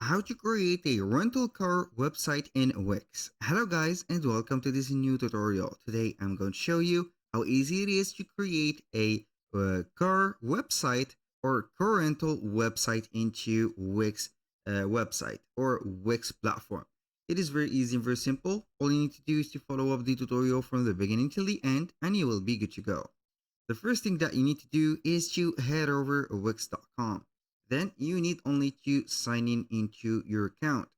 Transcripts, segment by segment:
How to create a rental car website in Wix. Hello guys and welcome to this new tutorial. Today I'm going to show you how easy it is to create a car website or car rental website into Wix website or Wix platform. It is very easy and very simple. All you need to do is to follow up the tutorial from the beginning till the end and you will be good to go. The first thing that you need to do is to head over Wix.com. Then you need only to sign in into your account.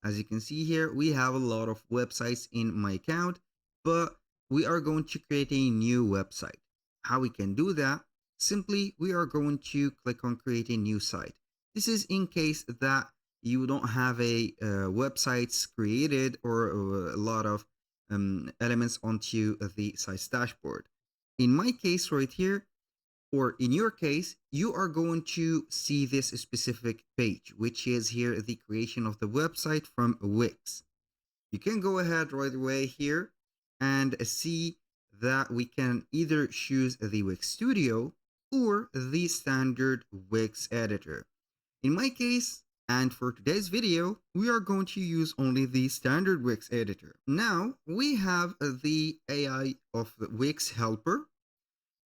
As you can see here, we have a lot of websites in my account, but we are going to create a new website. How we can do that? Simply, we are going to click on create a new site. This is in case that you don't have a websites created or a lot of elements onto the site's dashboard. In my case right here, or in your case, you are going to see this specific page, which is here the creation of the website from Wix. You can go ahead right away here and see that we can either choose the Wix Studio or the standard Wix editor. In my case, and for today's video, we are going to use only the standard Wix editor. Now we have the AI of the Wix helper.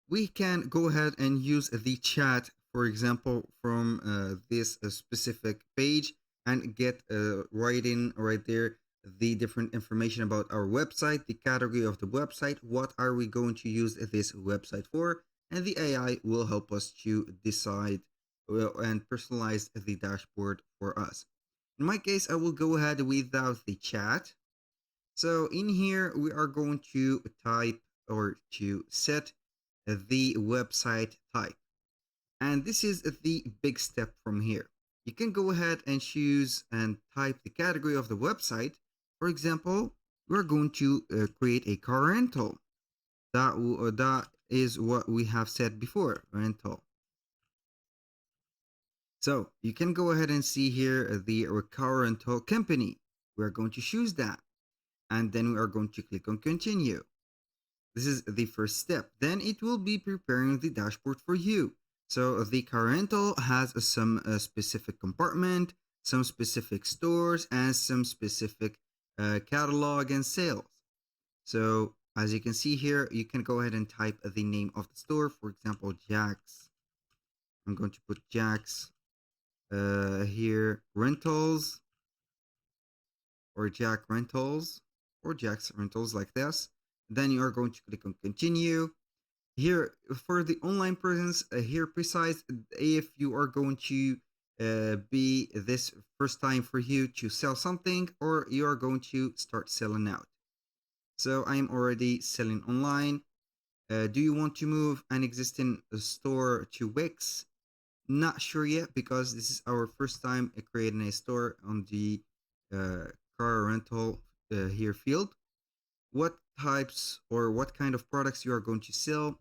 We can go ahead and use the chat, for example, from this specific page and get right in right there the different information about our website, the category of the website, what are we going to use this website for, and the AI will help us to decide and personalize the dashboard for us. In my case, I will go ahead without the chat. So in here, we are going to type or to set the website type. And this is the big step from here. You can go ahead and choose and type the category of the website. For example, we're going to create a car rental. That is what we have said before, rental. So you can go ahead and see here the car rental company. We're going to choose that. And then we are going to click on continue. This is the first step. Then it will be preparing the dashboard for you. So the car rental has some specific compartment, some specific stores, and some specific catalog and sales. So as you can see here, you can go ahead and type the name of the store. For example, Jack's. I'm going to put Jack's here, rentals, or Jack rentals, or Jack's rentals like this. Then you are going to click on continue. Here for the online presence, here precise if you are going to be this first time for you to sell something or you are going to start selling out. So I am already selling online. Do you want to move an existing store to Wix? Not sure yet because this is our first time creating a store on the uh, car rental here field. What types or what kind of products you are going to sell.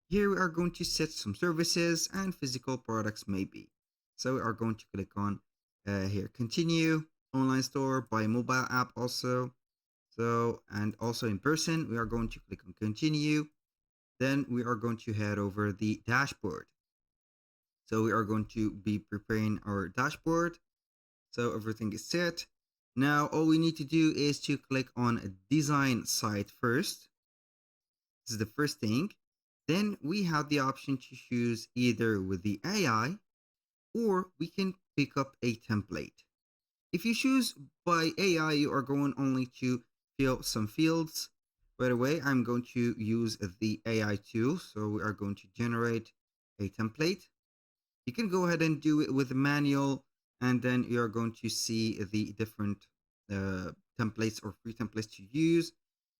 Here we are going to set some services and physical products maybe. So we are going to click on here, continue, online store, by mobile app also. So, and also in person, we are going to click on continue. Then we are going to head over the dashboard. So we are going to be preparing our dashboard. So everything is set. Now all we need to do is to click on design site first. This is the first thing. Then we have the option to choose either with the AI or we can pick up a template. If you choose by AI, you are going only to fill some fields. By the way, I'm going to use the AI tool. So we are going to generate a template. You can go ahead and do it with manual, and then you're going to see the different templates or free templates to use.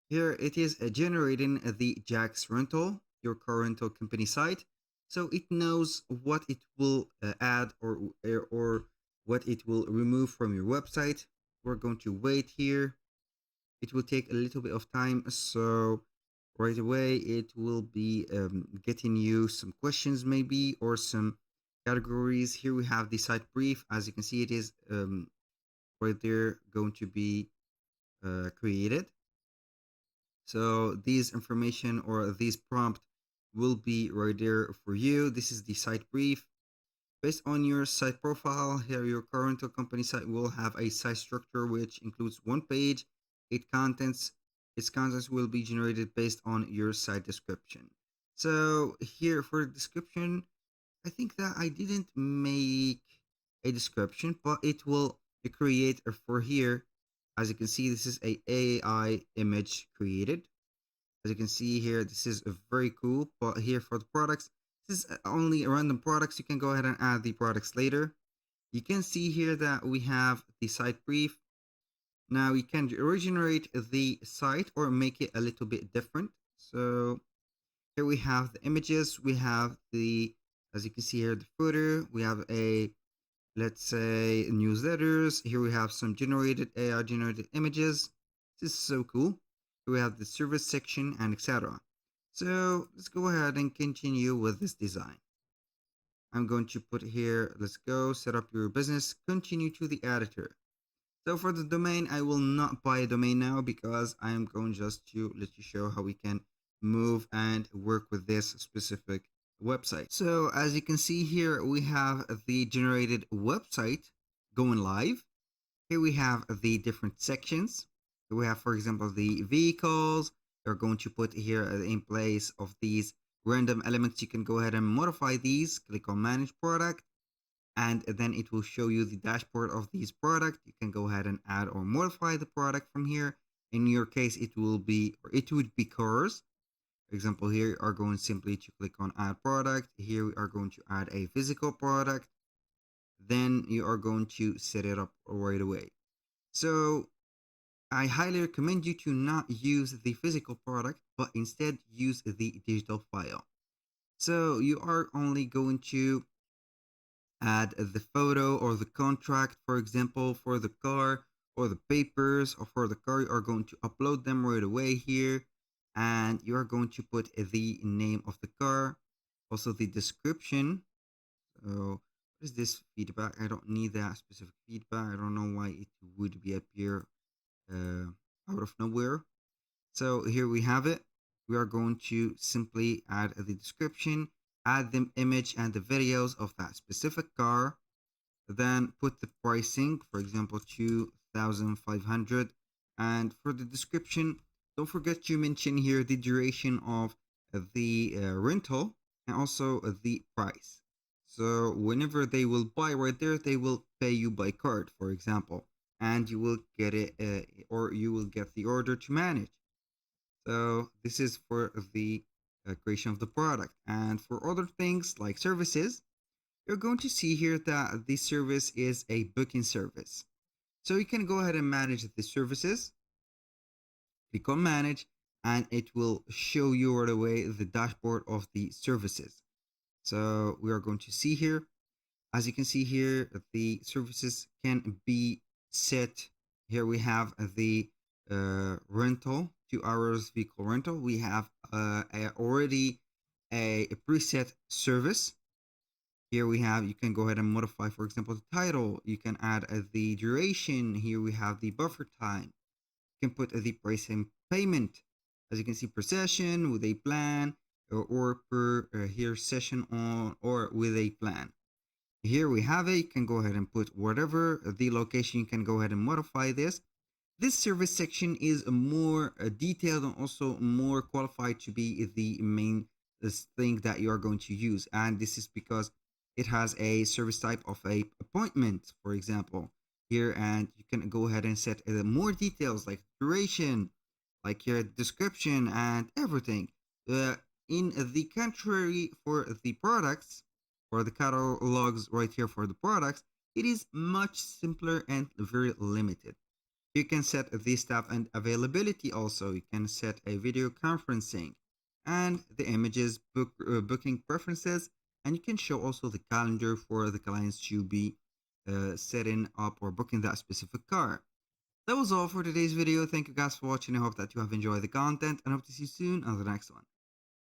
Here it is generating the Jack's rental, your car rental company site. So it knows what it will add or what it will remove from your website. We're going to wait here. It will take a little bit of time. So right away, it will be getting you some questions maybe or some categories. Here we have the site brief. As you can see, it is right there going to be created. So these information or these prompt will be right there for you. This is the site brief. Based on your site profile, here your car rental company site will have a site structure which includes one page, its contents. Its contents will be generated based on your site description. So here for the description, I think that I didn't make a description, but it will create for here. As you can see, this is a AI image created. As you can see here, this is very cool. But here for the products, this is only random products. You can go ahead and add the products later. You can see here that we have the site brief. Now you can regenerate the site or make it a little bit different. So here we have the images. We have the, as you can see here, the footer. We have a, let's say, newsletters. Here we have some generated AI generated images. This is so cool. Here we have the service section and etc. So let's go ahead and continue with this design. I'm going to put here, let's go set up your business, continue to the editor. So for the domain, I will not buy a domain now because I'm going just to let you show how we can move and work with this specific website. So as you can see here, we have the generated website going live. Here we have the different sections. Here we have, for example, the vehicles. We're going to put here in place of these random elements. You can go ahead and modify these. Click on manage product, and then it will show you the dashboard of these product. You can go ahead and add or modify the product from here. In your case, it would be cars. For example, here you are going simply to click on add product. Here we are going to add a physical product. Then you are going to set it up right away. So I highly recommend you to not use the physical product, but instead use the digital file. So you are only going to add the photo or the contract, for example, for the car, or the papers, or for the car. You are going to upload them right away here, and you are going to put the name of the car, also the description. So what is this feedback? I don't need that specific feedback. I don't know why it would be appear out of nowhere. So here we have it. We are going to simply add the description, add the image and the videos of that specific car, then put the pricing, for example, 2,500. And for the description, don't forget to mention here the duration of the rental and also the price. So whenever they will buy right there, they will pay you by card, for example, and you will get it or you will get the order to manage. So this is for the creation of the product. And for other things like services, you're going to see here that this service is a booking service. So you can go ahead and manage the services. Click on manage, and it will show you right away the dashboard of the services. So we are going to see here, as you can see here, the services can be set. Here we have the rental, 2 hours vehicle rental. We have already a preset service. Here we have, you can go ahead and modify, for example, the title. You can add the duration. Here we have the buffer time. You can put the price and payment. As you can see, per session, with a plan, or per here session on or with a plan. Here we have it. You can go ahead and put whatever the location. You can go ahead and modify this. This service section is more detailed and also more qualified to be the main thing that you are going to use. And this is because it has a service type of a appointment, for example, here. And you can go ahead and set more details like duration, like your description and everything. In the contrary, for the products, or the catalogs right here for the products, it is much simpler and very limited. You can set the staff and availability also. You can set a video conferencing and the images, booking preferences, and you can show also the calendar for the clients to be setting up or booking that specific car. That was all for today's video. Thank you guys for watching. I hope that you have enjoyed the content and hope to see you soon on the next one.